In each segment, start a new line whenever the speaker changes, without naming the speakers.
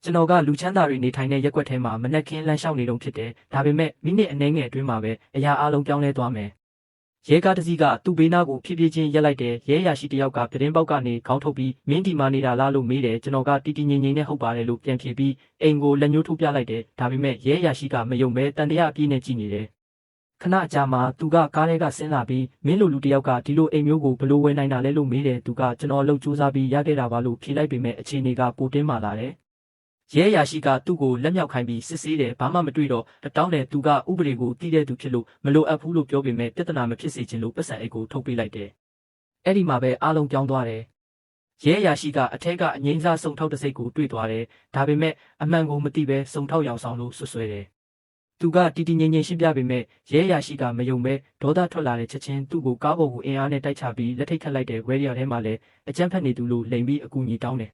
ကျွန်တော်ကလူချမ်းသာတွေနေထိုင်တဲ့ရက်ကွက်ထဲမှာမနက်ခင်းလမ်းလျှောက်နေတုန်းဖြစ်တယ်။ဒါပေမဲ့မိနစ်အနည်းငယ်အတွင်းမှာပဲအရာအလုံးပြောင်းလဲသွားမယ်။ရဲကားတစ်စီးကသူ့ဘေးနားကိုဖြည်းဖြည်းချင်းရက်လိုက်တယ်။ရဲရရှိတယောက်ကပြတင်းပေါက်ကနေခေါင်းထုတ်ပြီးမင်းဒီမာနေတာလားလို့မေးတယ်။ကျွန်တော်ကတီတီငိမ့်ငိမ့်နဲ့ဟုတ်ပါတယ်လို့ပြန်ဖြေပြီးအိမ်ကိုလက်ညှိုးထိုးပြလိုက်တယ်။ဒါပေမဲ့ရဲရရှိကမယုံပဲတန်တရားအပြည့်နဲ့ကြည့်နေတယ်။ခဏအကြာမှာသူကကားထဲကဆင်းလာပြီးမင်းလိုလူတယောက်ကဒီလိုအိမ်မျိုးကိုဘလို့ဝယ်နိုင်တာလဲလို့မေးတယ်။သူကကျွန်တော်လှုပ်ကြိုးစားပြီးရခဲ့တာပါလို့ဖြေလိုက်ပေမဲ့အခြေအနေကပိုတင်းမာလာတယ်။ရဲရရှိကသူ့ကိုလက်မြောက်ခိုင်းပြီးစစ်ဆေးတယ်ဘာမှမတွေ့တော့တတောင်းတယ်သူကဥပဒေကိုတီးတဲ့သူဖြစ်လို့မလိုအပ်ဘူးလို့ပြောပေမဲ့ပြဿနာမဖြစ်စေချင်လို့ပတ်စံအိတ်ကိုထုတ်ပေးလိုက်တယ်။အဲ့ဒီမှာပဲအားလုံးပြောင်းသွားတယ်။ရဲရရှိကအထက်ကအငိမ့်စားစုံထောက်တစိတ်ကိုတွေ့သွားတယ်ဒါပေမဲ့အမှန်ကိုမသိပဲစုံထောက်ရောင်ဆောင်လို့ဆွဆွဲတယ်။သူကတီတီငိမ့်ငိမ့်ရှင်းပြပေမဲ့ရဲရရှိကမယုံပဲဒေါသထွက်လာတဲ့ချက်ချင်းသူ့ကိုကားပေါ်ကိုအင်အားနဲ့တိုက်ချပြီးလက်ထိတ်ခတ်လိုက်တဲ့ဝဲရီယာထဲမှာလည်းအကြမ်းဖက်နေသူလို့လိန်ပြီးအကူအညီတောင်းတယ်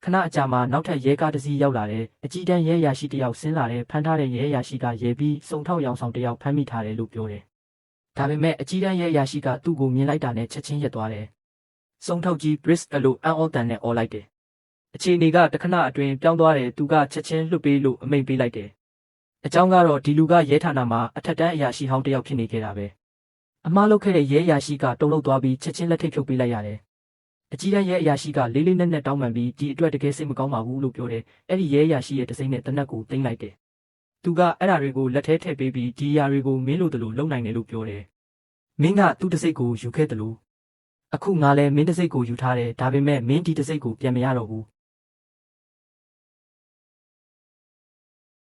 ခဏအကြာမှာနောက်ထပ်ရဲကားတစ်စီးရောက်လာတယ်အကြီးတန်းရဲရာရှိတယောက်ဆင်းလာတယ်ဖမ်းထားတဲ့ရဲရာရှိကရဲပြီးစုံထောက်ရောင်ဆောင်တယောက်ဖမ်းမိထားတယ်လို့ပြောတယ်ဒါပေမဲ့အကြီးတန်းရဲရာရှိကသူ့ကိုမြင်လိုက်တာနဲ့ချက်ချင်းရက်သွားတယ်စုံထောက်ကြီး Brisk အလိုအန်အော်တန်နဲ့အော်လိုက်တယ်အခြေအနေကတခဏအတွင်းပြောင်းသွားတယ်သူကချက်ချင်းလွတ်ပေးလို့အမိန့်ပေးလိုက်တယ်အကြောင်းကတော့ဒီလူကရဲဌာနမှာအထက်တန်းအရာရှိဟောင်းတယောက်ဖြစ်နေခဲ့တာပဲအမှားလုပ်ခဲ့တဲ့ရဲရာရှိကတုံ့လောက်သွားပြီးချက်ချင်းလက်ထိတ်ဖြုတ်ပေးလိုက်ရတယ်အကြီးတန်းရဲအရာရှိကလေးလေးနက်နက်တောင်းပန်ပြီးဒီအတွက်တကယ်စိတ်မကောင်းပါဘူးလို့ပြောတယ်။အဲ့ဒီရဲအရာရှိရဲ့တစိမ့်နဲ့တနက်ကိုတင်လိုက်တယ်။သူကအဲ့ဓာတွေကိုလက်ထဲထည့်ပေးပြီးဒီအရာတွေကိုမင်းလိုတလို့လုံနိုင်တယ်လို့ပြောတယ်။မင်းကသူ့တစိမ့်ကိုယူခဲ့တယ်လို့အခုငါလည်းမင်းတစိမ့်ကိုယူထားတယ်ဒါပေမဲ့မင်းဒီတစိမ့်ကိုပြန်မရတော့ဘူး